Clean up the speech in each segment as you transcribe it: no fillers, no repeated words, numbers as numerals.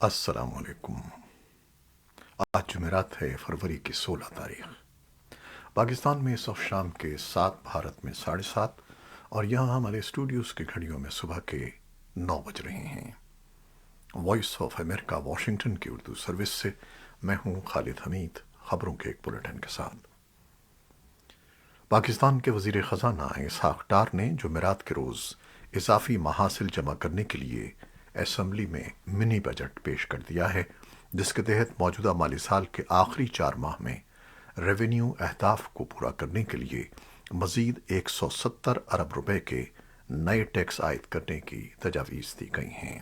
السلام علیکم۔ آج جمعرات ہے، فروری کی 16 تاریخ۔ پاکستان میں اس وقت شام کے 7، بھارت میں 7:30، اور یہاں ہمارے اسٹوڈیوز کی گھڑیوں میں صبح کے 9 بج رہے ہیں۔ وائس آف امریکہ واشنگٹن کی اردو سروس سے میں ہوں خالد حمید، خبروں کے ایک بلیٹن کے ساتھ۔ پاکستان کے وزیر خزانہ اسحاق ڈار نے جمعرات کے روز اضافی محاصل جمع کرنے کے لیے اسمبلی میں منی بجٹ پیش کر دیا ہے، جس کے تحت موجودہ مالی سال کے آخری 4 ماہ میں ریونیو اہداف کو پورا کرنے کے لیے مزید 170 ارب روپے کے نئے ٹیکس عائد کرنے کی تجاویز دی گئی ہیں۔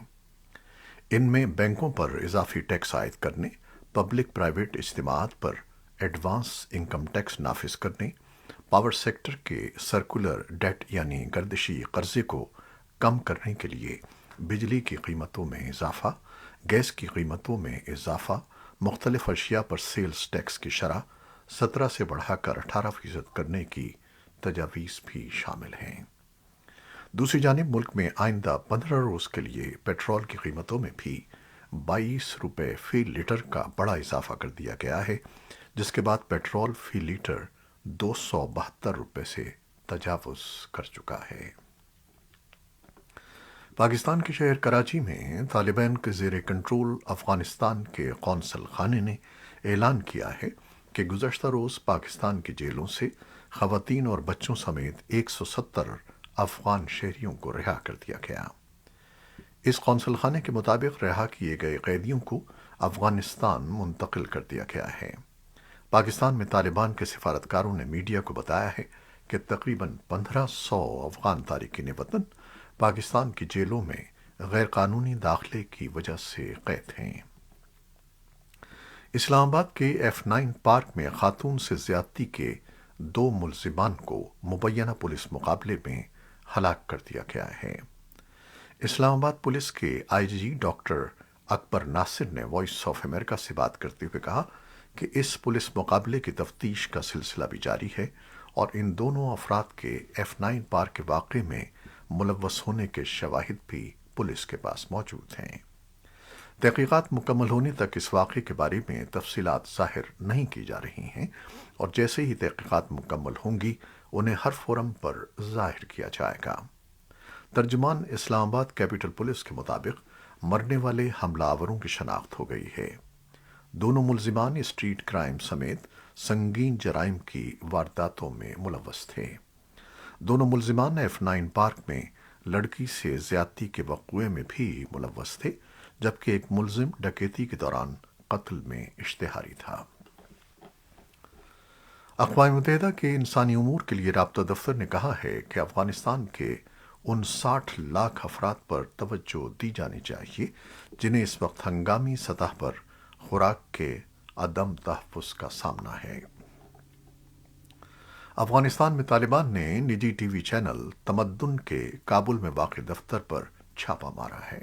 ان میں بینکوں پر اضافی ٹیکس عائد کرنے، پبلک پرائیویٹ اجتماعات پر ایڈوانس انکم ٹیکس نافذ کرنے، پاور سیکٹر کے سرکولر ڈیٹ یعنی گردشی قرضے کو کم کرنے کے لیے بجلی کی قیمتوں میں اضافہ، گیس کی قیمتوں میں اضافہ، مختلف اشیاء پر سیلز ٹیکس کی شرح 17 سے بڑھا کر 18% کرنے کی تجاویز بھی شامل ہیں۔ دوسری جانب ملک میں آئندہ 15 روز کے لیے پیٹرول کی قیمتوں میں بھی 22 روپے فی لیٹر کا بڑا اضافہ کر دیا گیا ہے، جس کے بعد پیٹرول فی لیٹر 272 روپے سے تجاوز کر چکا ہے۔ پاکستان کے شہر کراچی میں طالبان کے زیر کنٹرول افغانستان کے قونصل خانے نے اعلان کیا ہے کہ گزشتہ روز پاکستان کی جیلوں سے خواتین اور بچوں سمیت 170 افغان شہریوں کو رہا کر دیا گیا۔ اس قونصل خانے کے مطابق رہا کیے گئے قیدیوں کو افغانستان منتقل کر دیا گیا ہے۔ پاکستان میں طالبان کے سفارتکاروں نے میڈیا کو بتایا ہے کہ تقریباً 1500 افغان تارکین وطن پاکستان کی جیلوں میں غیر قانونی داخلے کی وجہ سے قید ہیں۔ اسلام آباد کے F9 پارک میں خاتون سے زیادتی کے 2 ملزمان کو مبینہ پولیس مقابلے میں ہلاک کر دیا گیا ہے۔ اسلام آباد پولیس کے آئی جی ڈاکٹر اکبر ناصر نے وائس آف امریکہ سے بات کرتے ہوئے کہا کہ اس پولیس مقابلے کی تفتیش کا سلسلہ بھی جاری ہے اور ان دونوں افراد کے F9 پارک کے واقعے میں ملوث ہونے کے شواہد بھی پولیس کے پاس موجود ہیں۔ تحقیقات مکمل ہونے تک اس واقعے کے بارے میں تفصیلات ظاہر نہیں کی جا رہی ہیں، اور جیسے ہی تحقیقات مکمل ہوں گی انہیں ہر فورم پر ظاہر کیا جائے گا۔ ترجمان اسلام آباد کیپٹل پولیس کے مطابق مرنے والے حملہ آوروں کی شناخت ہو گئی ہے۔ دونوں ملزمان اسٹریٹ کرائم سمیت سنگین جرائم کی وارداتوں میں ملوث تھے۔ دونوں ملزمان F9 پارک میں لڑکی سے زیادتی کے وقوعے میں بھی ملوث تھے، جبکہ ایک ملزم ڈکیتی کے دوران قتل میں اشتہاری تھا۔ اقوام متحدہ کے انسانی امور کے لیے رابطہ دفتر نے کہا ہے کہ افغانستان کے ان 60 لاکھ افراد پر توجہ دی جانی چاہیے جنہیں اس وقت ہنگامی سطح پر خوراک کے عدم تحفظ کا سامنا ہے۔ افغانستان میں طالبان نے نجی ٹی وی چینل تمدن کے کابل میں واقع دفتر پر چھاپا مارا ہے۔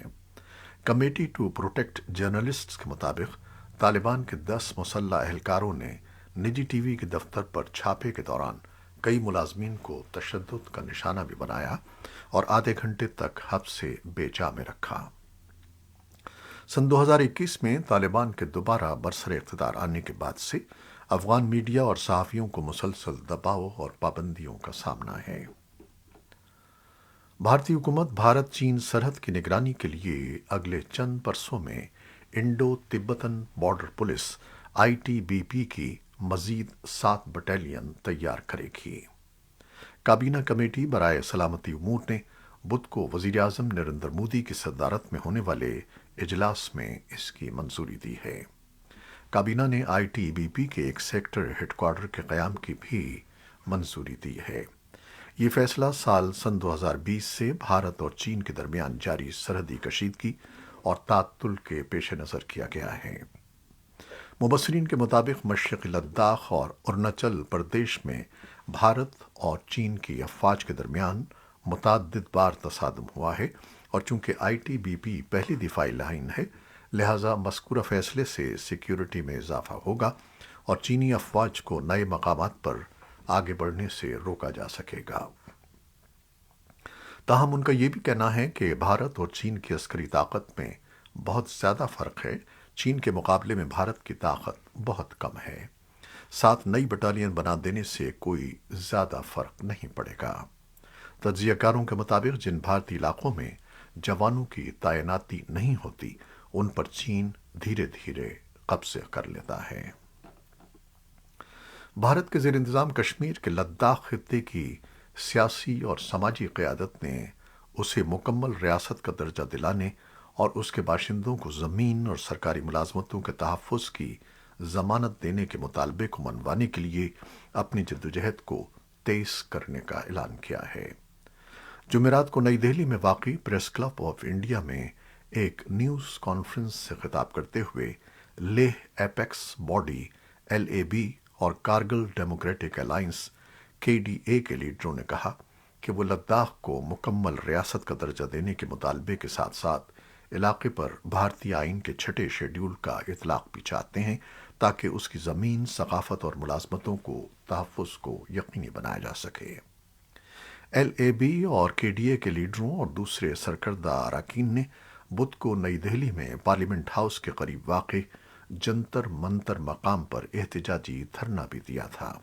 کمیٹی ٹو پروٹیکٹ جرنلسٹس کے مطابق طالبان کے 10 مسلح اہلکاروں نے نجی ٹی وی کے دفتر پر چھاپے کے دوران کئی ملازمین کو تشدد کا نشانہ بھی بنایا اور آدھے گھنٹے تک حبس سے بے جا میں رکھا۔ سن 2021 میں طالبان کے دوبارہ برسر اقتدار آنے کے بعد سے افغان میڈیا اور صحافیوں کو مسلسل دباؤ اور پابندیوں کا سامنا ہے۔ بھارتی حکومت بھارت چین سرحد کی نگرانی کے لیے اگلے چند برسوں میں Indo Tibetan border police ITBP کی مزید 7 بٹالین تیار کرے گی۔ کابینہ کمیٹی برائے سلامتی امور نے بدھ کو وزیر اعظم نریندر مودی کی صدارت میں ہونے والے اجلاس میں اس کی منظوری دی ہے۔ کابینہ نے ITBP کے ایک سیکٹر ہیڈ کوارٹر کے قیام کی بھی منظوری دی ہے۔ یہ فیصلہ سن 2020 سے بھارت اور چین کے درمیان جاری سرحدی کشیدگی اور تعطل کے پیش نظر کیا گیا ہے۔ مبصرین کے مطابق مشرقی لداخ اور اروناچل پردیش میں بھارت اور چین کی افواج کے درمیان متعدد بار تصادم ہوا ہے، اور چونکہ ITBP پہلی دفاعی لائن ہے، لہذا مذکورہ فیصلے سے سیکیورٹی میں اضافہ ہوگا اور چینی افواج کو نئے مقامات پر آگے بڑھنے سے روکا جا سکے گا۔ تاہم ان کا یہ بھی کہنا ہے کہ بھارت اور چین کی عسکری طاقت میں بہت زیادہ فرق ہے۔ چین کے مقابلے میں بھارت کی طاقت بہت کم ہے۔ 7 نئی بٹالین بنا دینے سے کوئی زیادہ فرق نہیں پڑے گا۔ تجزیہ کاروں کے مطابق جن بھارتی علاقوں میں جوانوں کی تعیناتی نہیں ہوتی، ان پر چین دھیرے دھیرے قبضے کر لیتا ہے۔ بھارت کے زیر انتظام کشمیر کے لداخ خطے کی سیاسی اور سماجی قیادت نے اسے مکمل ریاست کا درجہ دلانے اور اس کے باشندوں کو زمین اور سرکاری ملازمتوں کے تحفظ کی ضمانت دینے کے مطالبے کو منوانے کے لیے اپنی جدوجہد کو تیز کرنے کا اعلان کیا ہے۔ جمعرات کو نئی دہلی میں واقع پریس کلب آف انڈیا میں ایک نیوز کانفرنس سے خطاب کرتے ہوئے لیہ ایپیکس باڈی LAB اور کارگل ڈیموکریٹک الائنس KDA کے لیڈروں نے کہا کہ وہ لداخ کو مکمل ریاست کا درجہ دینے کے مطالبے کے ساتھ ساتھ علاقے پر بھارتی آئین کے 6 شیڈول کا اطلاق بھی چاہتے ہیں تاکہ اس کی زمین، ثقافت اور ملازمتوں کو تحفظ کو یقینی بنایا جا سکے۔ LAB اور KDA کے لیڈروں اور دوسرے سرکردہ اراکین نے بدھ کو نئی دہلی میں پارلیمنٹ ہاؤس کے قریب واقع جنتر منتر مقام پر احتجاجی دھرنا بھی دیا تھا۔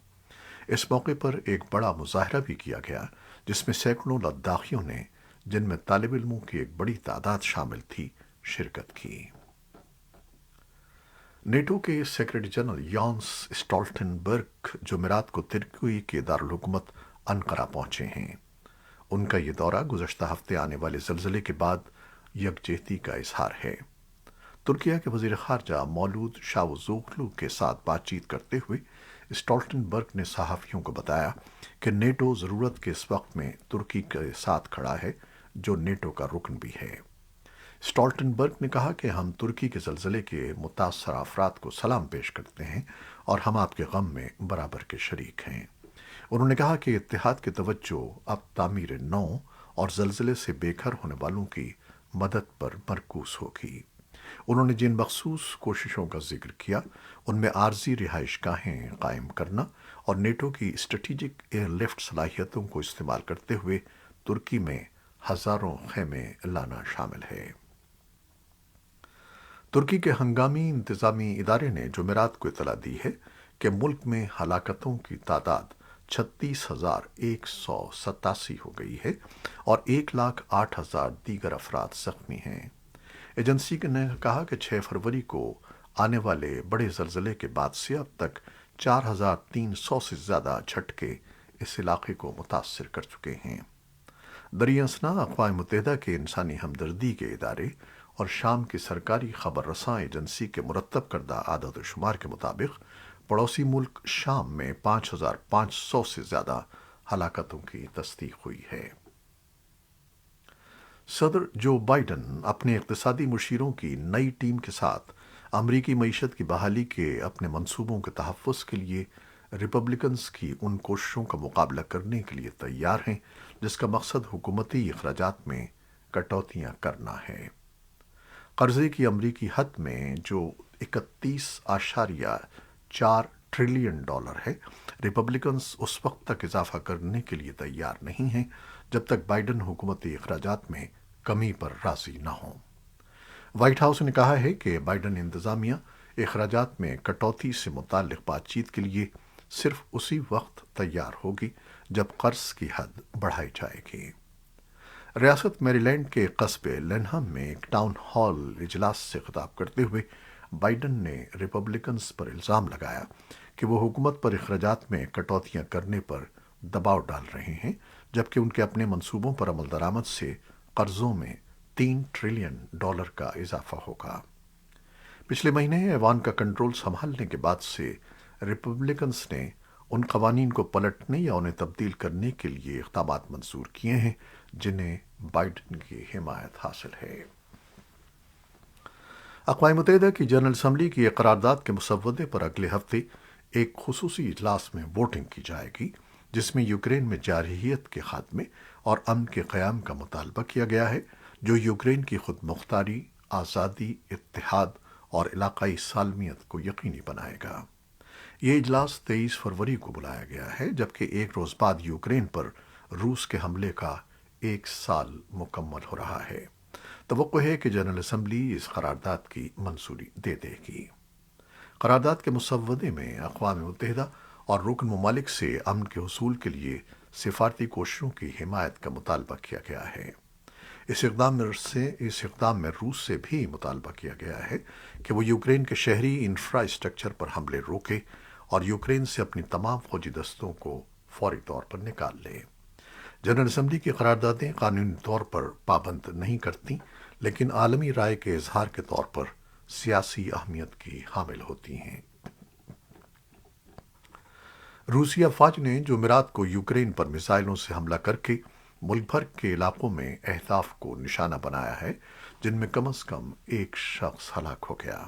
اس موقع پر ایک بڑا مظاہرہ بھی کیا گیا جس میں سینکڑوں لداخیوں نے، جن میں طالب علموں کی ایک بڑی تعداد شامل تھی، شرکت کی۔ نیٹو کے سیکرٹری جنرل یانس اسٹالٹنبرگ جمعرات کو ترکی کے دارالحکومت انقرہ پہنچے ہیں۔ ان کا یہ دورہ گزشتہ ہفتے آنے والے زلزلے کے بعد یکجہتی کا اظہار ہے۔ ترکیہ کے وزیر خارجہ مولود چاوشوغلو کے ساتھ بات چیت کرتے ہوئے اسٹالٹنبرگ نے صحافیوں کو بتایا کہ نیٹو ضرورت کے اس وقت میں ترکی کے ساتھ کھڑا ہے، جو نیٹو کا رکن بھی ہے۔ اسٹالٹنبرگ نے کہا کہ ہم ترکی کے زلزلے کے متاثرہ افراد کو سلام پیش کرتے ہیں اور ہم آپ کے غم میں برابر کے شریک ہیں۔ انہوں نے کہا کہ اتحاد کی توجہ اب تعمیر نو اور زلزلے سے بے گھر ہونے والوں کی مدد پر مرکوز ہوگی۔ انہوں نے جن مخصوص کوششوں کا ذکر کیا ان میں عارضی رہائش گاہیں قائم کرنا اور نیٹو کی اسٹریٹجک ایئر لفٹ صلاحیتوں کو استعمال کرتے ہوئے ترکی میں ہزاروں خیمے لانا شامل ہے۔ ترکی کے ہنگامی انتظامی ادارے نے جمعرات کو اطلاع دی ہے کہ ملک میں ہلاکتوں کی تعداد 36,187 ہو گئی ہے اور 1,08,000 دیگر افراد زخمی ہیں۔ ایجنسی نے کہا کہ 6 فروری کو آنے والے بڑے زلزلے کے بعد سے اب تک 4,300 سے زیادہ جھٹکے اس علاقے کو متاثر کر چکے ہیں۔ دریا اثنا اقوام متحدہ کے انسانی ہمدردی کے ادارے اور شام کی سرکاری خبر رساں ایجنسی کے مرتب کردہ اعداد و شمار کے مطابق پڑوسی ملک شام میں 5,500 سے زیادہ ہلاکتوں کی تصدیق ہوئی ہے۔ صدر جو بائیڈن اپنے اقتصادی مشیروں کی نئی ٹیم کے ساتھ امریکی معیشت کی بحالی کے اپنے منصوبوں کے تحفظ کے لیے ریپبلکنز کی ان کوششوں کا مقابلہ کرنے کے لیے تیار ہیں جس کا مقصد حکومتی اخراجات میں کٹوتیاں کرنا ہے۔ قرضے کی امریکی حد میں جو 31.4 ٹریلین ڈالر ہے، ریپبلکنز اس وقت تک اضافہ کرنے کے لیے تیار نہیں ہیں جب تک بائیڈن حکومتی اخراجات میں کمی پر راضی نہ ہوں۔ وائٹ ہاؤس نے کہا ہے کہ بائیڈن انتظامیہ اخراجات میں کٹوتی سے متعلق بات چیت کے لیے صرف اسی وقت تیار ہوگی جب قرض کی حد بڑھائی جائے گی۔ ریاست میری لینڈ کے قصبے لینہم میں ایک ٹاؤن ہال اجلاس سے خطاب کرتے ہوئے بائیڈن نے ریپبلکنز پر الزام لگایا کہ وہ حکومت پر اخراجات میں کٹوتیاں کرنے پر دباؤ ڈال رہے ہیں، جبکہ ان کے اپنے منصوبوں پر عمل درآمد سے قرضوں میں 3 ٹریلین ڈالر کا اضافہ ہوگا۔ پچھلے مہینے ایوان کا کنٹرول سنبھالنے کے بعد سے ریپبلکنز نے ان قوانین کو پلٹنے یا انہیں تبدیل کرنے کے لیے اقدامات منظور کیے ہیں جنہیں بائیڈن کی حمایت حاصل ہے۔ اقوام متحدہ کی جنرل اسمبلی کی ایک قرارداد کے مسودے پر اگلے ہفتے ایک خصوصی اجلاس میں ووٹنگ کی جائے گی جس میں یوکرین میں جارحیت کے خاتمے اور امن کے قیام کا مطالبہ کیا گیا ہے، جو یوکرین کی خود مختاری، آزادی، اتحاد اور علاقائی سالمیت کو یقینی بنائے گا۔ یہ اجلاس 23 فروری کو بلایا گیا ہے، جبکہ ایک روز بعد یوکرین پر روس کے حملے کا 1 سال مکمل ہو رہا ہے۔ توقع ہے کہ جنرل اسمبلی اس قرارداد کی منظوری دے دے گی۔ قرارداد کے مسودے میں اقوام متحدہ اور رکن ممالک سے امن کے حصول کے لیے سفارتی کوششوں کی حمایت کا مطالبہ کیا گیا ہے۔ اس اقدام میں روس سے بھی مطالبہ کیا گیا ہے کہ وہ یوکرین کے شہری انفراسٹرکچر پر حملے روکے اور یوکرین سے اپنی تمام فوجی دستوں کو فوری طور پر نکال لے۔ جنرل اسمبلی کی قراردادیں قانونی طور پر پابند نہیں کرتی، لیکن عالمی رائے کے اظہار کے طور پر سیاسی اہمیت کی حامل ہوتی ہیں۔ روسی افواج نے جمعرات کو یوکرین پر میزائلوں سے حملہ کر کے ملک بھر کے علاقوں میں اہداف کو نشانہ بنایا ہے، جن میں کم از کم ایک شخص ہلاک ہو گیا۔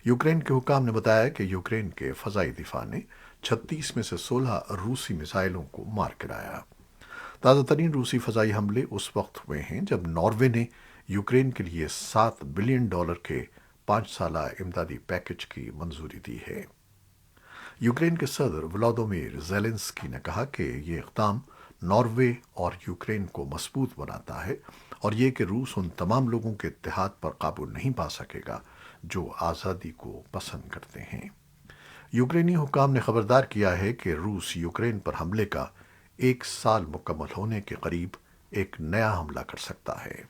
یوکرین کے حکام نے بتایا کہ یوکرین کے فضائی دفاع نے 36 میں سے 16 روسی میزائلوں کو مار گرایا۔ تازہ ترین روسی فضائی حملے اس وقت ہوئے ہیں جب ناروے نے یوکرین کے لیے $7 بلین کے 5 سالہ امدادی پیکج کی منظوری دی ہے۔ یوکرین کے صدر ولادیمیر زیلنسکی نے کہا کہ یہ اقدام ناروے اور یوکرین کو مضبوط بناتا ہے اور یہ کہ روس ان تمام لوگوں کے اتحاد پر قابو نہیں پا سکے گا جو آزادی کو پسند کرتے ہیں۔ یوکرینی حکام نے خبردار کیا ہے کہ روس یوکرین پر حملے کا 1 سال مکمل ہونے کے قریب ایک نیا حملہ کر سکتا ہے۔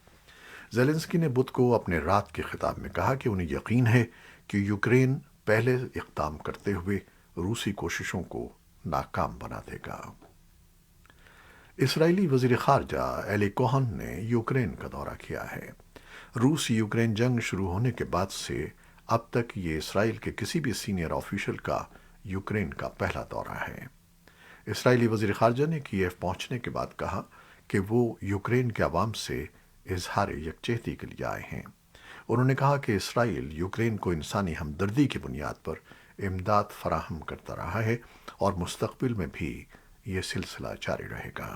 زیلنسکی نے بدھ کو اپنے رات کے خطاب میں کہا کہ انہیں یقین ہے کہ یوکرین پہلے اقدام کرتے ہوئے روسی کوششوں کو ناکام بنا دے گا۔ اسرائیلی وزیر خارجہ ایلی کوہن نے یوکرین کا دورہ کیا ہے۔ روس یوکرین جنگ شروع ہونے کے بعد سے اب تک یہ اسرائیل کے کسی بھی سینئر آفیشل کا یوکرین کا پہلا دورہ ہے۔ اسرائیلی وزیر خارجہ نے کیف پہنچنے کے بعد کہا کہ وہ یوکرین کے عوام سے اظہار یکجہتی کے لیے آئے ہیں۔ انہوں نے کہا کہ اسرائیل یوکرین کو انسانی ہمدردی کی بنیاد پر امداد فراہم کرتا رہا ہے اور مستقبل میں بھی یہ سلسلہ جاری رہے گا۔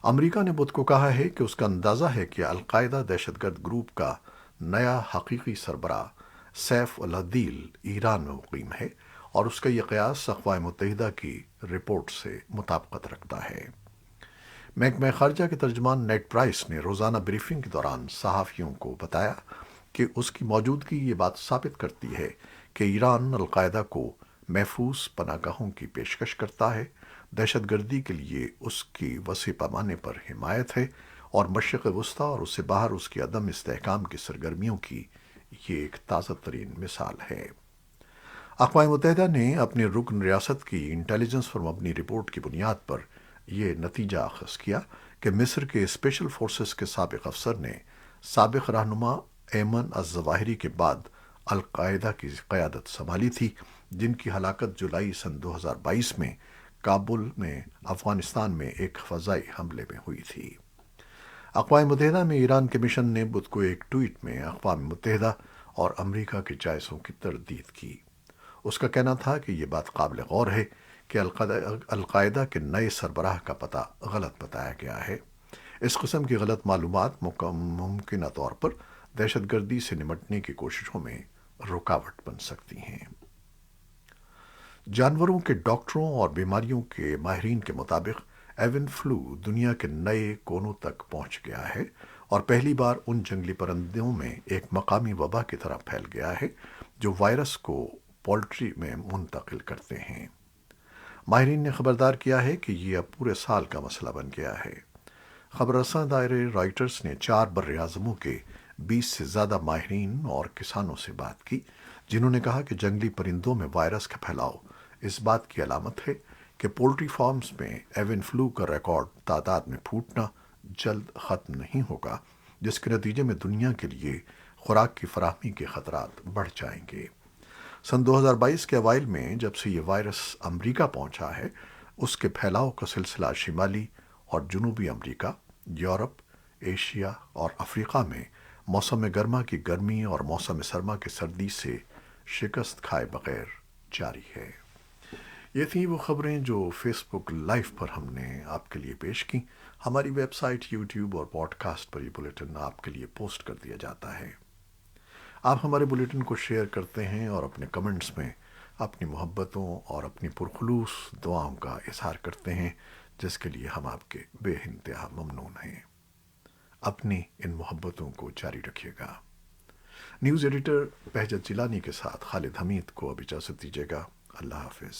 امریکہ نے بدھ کو کہا ہے کہ اس کا اندازہ ہے کہ القاعدہ دہشت گرد گروپ کا نیا حقیقی سربراہ سیف الدین ایران میں مقیم ہے اور اس کا یہ قیاس اقوام متحدہ کی رپورٹ سے مطابقت رکھتا ہے۔ محکمہ خارجہ کے ترجمان نیٹ پرائس نے روزانہ بریفنگ کے دوران صحافیوں کو بتایا کہ اس کی موجودگی یہ بات ثابت کرتی ہے کہ ایران القاعدہ کو محفوظ پناہ گاہوں کی پیشکش کرتا ہے، دہشت گردی کے لیے اس کی وسیع پیمانے پر حمایت ہے اور مشرق وسطیٰ اور اس سے باہر اس کی عدم استحکام کی سرگرمیوں کی یہ ایک تازہ ترین مثال ہے۔ اقوام متحدہ نے اپنی رکن ریاست کی انٹیلیجنس پر مبنی رپورٹ کی بنیاد پر یہ نتیجہ اخذ کیا کہ مصر کے اسپیشل فورسز کے سابق افسر نے سابق رہنما ایمن الظواہری کے بعد القاعدہ کی قیادت سنبھالی تھی، جن کی ہلاکت جولائی سن 2022 میں کابل میں افغانستان میں ایک فضائی حملے میں ہوئی تھی۔ اقوام متحدہ میں ایران کے مشن نے بدھ کو ایک ٹویٹ میں اقوام متحدہ اور امریکہ کے جائزوں کی تردید کی۔ اس کا کہنا تھا کہ یہ بات قابل غور ہے کہ القاعدہ کے نئے سربراہ کا پتہ غلط بتایا گیا ہے۔ اس قسم کی غلط معلومات ممکنہ طور پر دہشت گردی سے نمٹنے کی کوششوں میں رکاوٹ بن سکتی ہیں۔ جانوروں کے ڈاکٹروں اور بیماریوں کے ماہرین کے مطابق ایون فلو دنیا کے نئے کونوں تک پہنچ گیا ہے اور پہلی بار ان جنگلی پرندوں میں ایک مقامی وبا کی طرح پھیل گیا ہے جو وائرس کو پولٹری میں منتقل کرتے ہیں۔ ماہرین نے خبردار کیا ہے کہ یہ اب پورے سال کا مسئلہ بن گیا ہے۔ خبر رساں ادارے رائٹرز نے 4 براعظموں کے 20 سے زیادہ ماہرین اور کسانوں سے بات کی، جنہوں نے کہا کہ جنگلی پرندوں میں وائرس کا پھیلاؤ اس بات کی علامت ہے کہ پولٹری فارمز میں ایون فلو کا ریکارڈ تعداد میں پھوٹنا جلد ختم نہیں ہوگا، جس کے نتیجے میں دنیا کے لیے خوراک کی فراہمی کے خطرات بڑھ جائیں گے۔ سن 2022 کے اوائل میں جب سے یہ وائرس امریکہ پہنچا ہے، اس کے پھیلاؤ کا سلسلہ شمالی اور جنوبی امریکہ، یورپ، ایشیا اور افریقہ میں موسم گرما کی گرمی اور موسم سرما کی سردی سے شکست کھائے بغیر جاری ہے۔ یہ تھیں وہ خبریں جو فیس بک لائیو پر ہم نے آپ کے لیے پیش کی۔ ہماری ویب سائٹ، یوٹیوب اور پوڈ کاسٹ پر یہ بلیٹن آپ کے لیے پوسٹ کر دیا جاتا ہے۔ آپ ہمارے بلیٹن کو شیئر کرتے ہیں اور اپنے کمنٹس میں اپنی محبتوں اور اپنی پرخلوص دعاؤں کا اظہار کرتے ہیں، جس کے لیے ہم آپ کے بے انتہا ممنون ہیں۔ اپنی ان محبتوں کو جاری رکھیے گا۔ نیوز ایڈیٹر بہجت جیلانی کے ساتھ خالد حمید کو اب اجازت دیجیے گا۔ اللہ حافظ۔